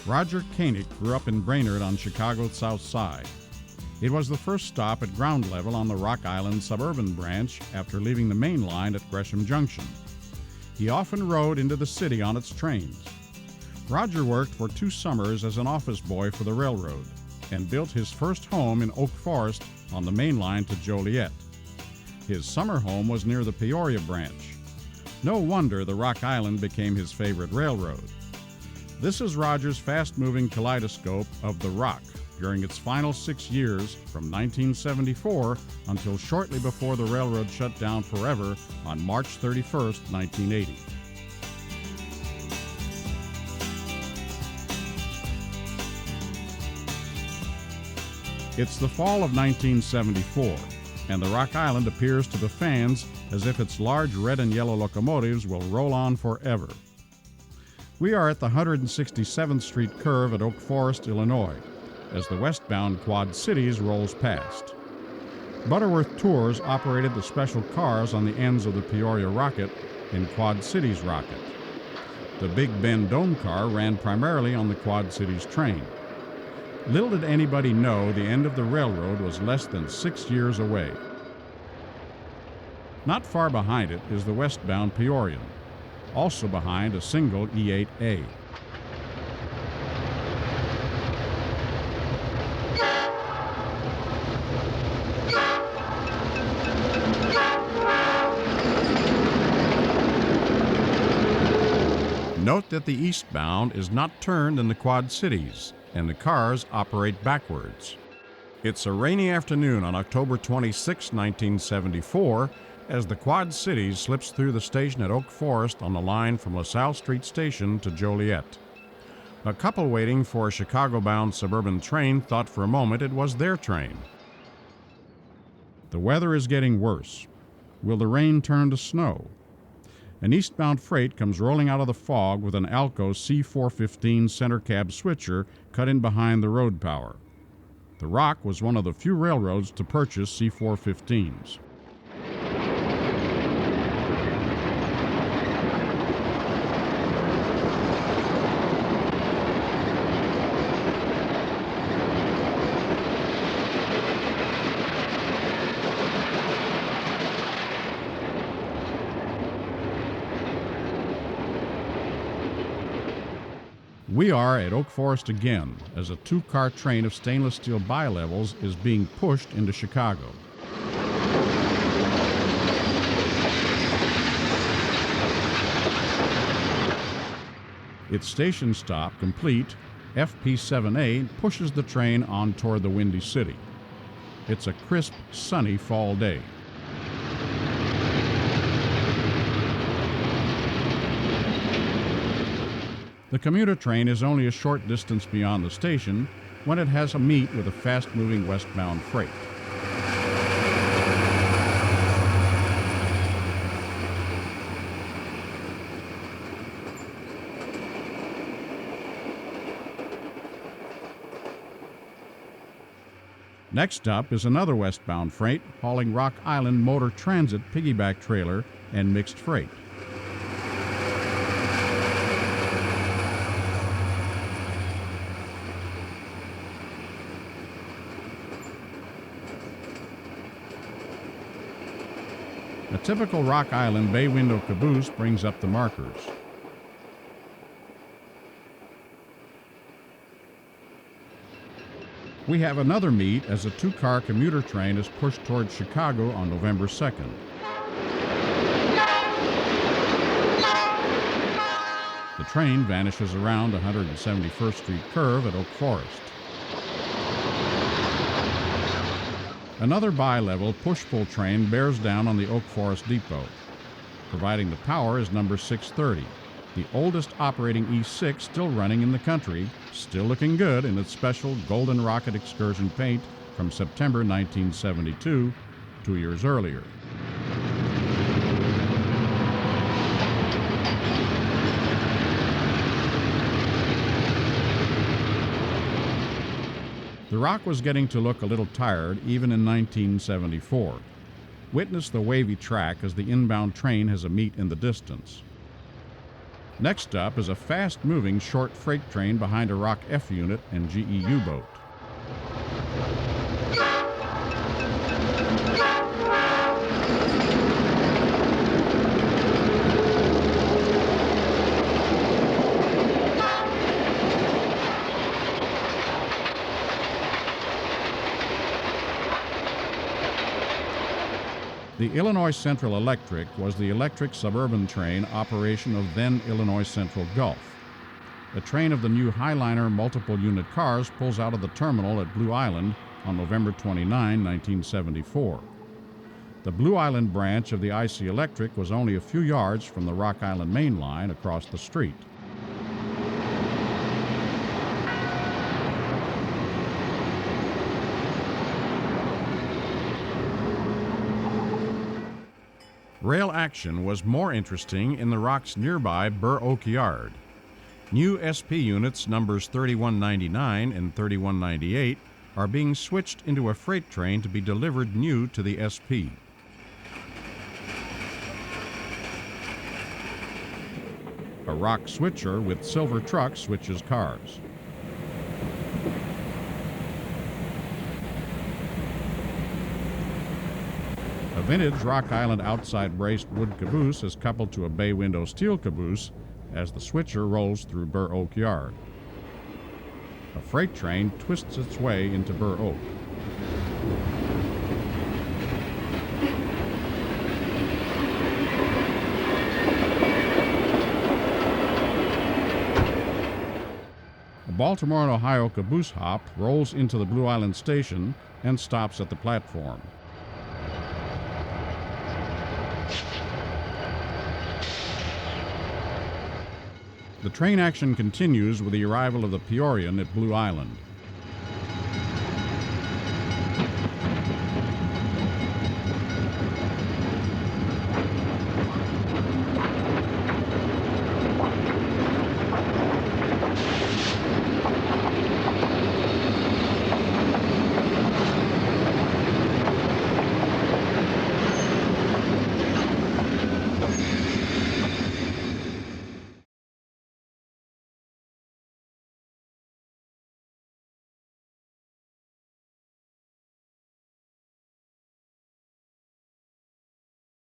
Roger Koenig grew up in Brainerd on Chicago's South Side. It was the first stop at ground level on the Rock Islands Suburban Branch after leaving the main line at Gresham Junction. He often rode into the city on its trains. Roger worked for 2 summers as an office boy for the railroad and built his first home in Oak Forest on the main line to Joliet. His summer home was near the Peoria Branch. No wonder the Rock Island became his favorite railroad. This is Roger's fast-moving kaleidoscope of the Rock during its final 6 years from 1974 until shortly before the railroad shut down forever on March 31, 1980. It's the fall of 1974, and the Rock Island appears to the fans as if its large red and yellow locomotives will roll on forever. We are at the 167th Street curve at Oak Forest, Illinois, as the westbound Quad Cities rolls past. Butterworth Tours operated the special cars on the ends of the Peoria Rocket and Quad Cities Rocket. The Big Bend Dome car ran primarily on the Quad Cities train. Little did anybody know the end of the railroad was less than 6 years away. Not far behind it is the westbound Peorian, also behind a single E8A. Note that the eastbound is not turned in the Quad Cities, and the cars operate backwards. It's a rainy afternoon on October 26, 1974, as the Quad Cities slips through the station at Oak Forest on the line from LaSalle Street Station to Joliet. A couple waiting for a Chicago-bound suburban train thought for a moment it was their train. The weather is getting worse. Will the rain turn to snow? An eastbound freight comes rolling out of the fog with an Alco C415 center cab switcher cut in behind the road power. The Rock was one of the few railroads to purchase C415s. We are at Oak Forest again as a 2-car train of stainless steel bilevels is being pushed into Chicago. Its station stop complete, FP7A pushes the train on toward the Windy City. It's a crisp, sunny fall day. The commuter train is only a short distance beyond the station when it has a meet with a fast-moving westbound freight. Next up is another westbound freight hauling Rock Island Motor Transit piggyback trailer and mixed freight. A typical Rock Island bay window caboose brings up the markers. We have another meet as a 2-car commuter train is pushed towards Chicago on November 2nd. The train vanishes around 171st Street curve at Oak Forest. Another bi-level push-pull train bears down on the Oak Forest depot. Providing the power is number 630, the oldest operating E6 still running in the country, still looking good in its special Golden Rocket excursion paint from September 1972, 2 years earlier. The Rock was getting to look a little tired even in 1974. Witness the wavy track as the inbound train has a meet in the distance. Next up is a fast-moving short freight train behind a Rock F unit and GE U-boat. The Illinois Central Electric was the electric suburban train operation of then Illinois Central Gulf. A train of the new Highliner multiple unit cars pulls out of the terminal at Blue Island on November 29, 1974. The Blue Island branch of the IC Electric was only a few yards from the Rock Island main line across the street. Rail action was more interesting in the Rock's nearby Burr Oak yard. New SP units numbers 3199 and 3198 are being switched into a freight train to be delivered new to the SP. A Rock switcher with silver truck switches cars. A vintage Rock Island outside braced wood caboose is coupled to a bay window steel caboose as the switcher rolls through Burr Oak Yard. A freight train twists its way into Burr Oak. A Baltimore and Ohio caboose hop rolls into the Blue Island station and stops at the platform. The train action continues with the arrival of the Peorian at Blue Island.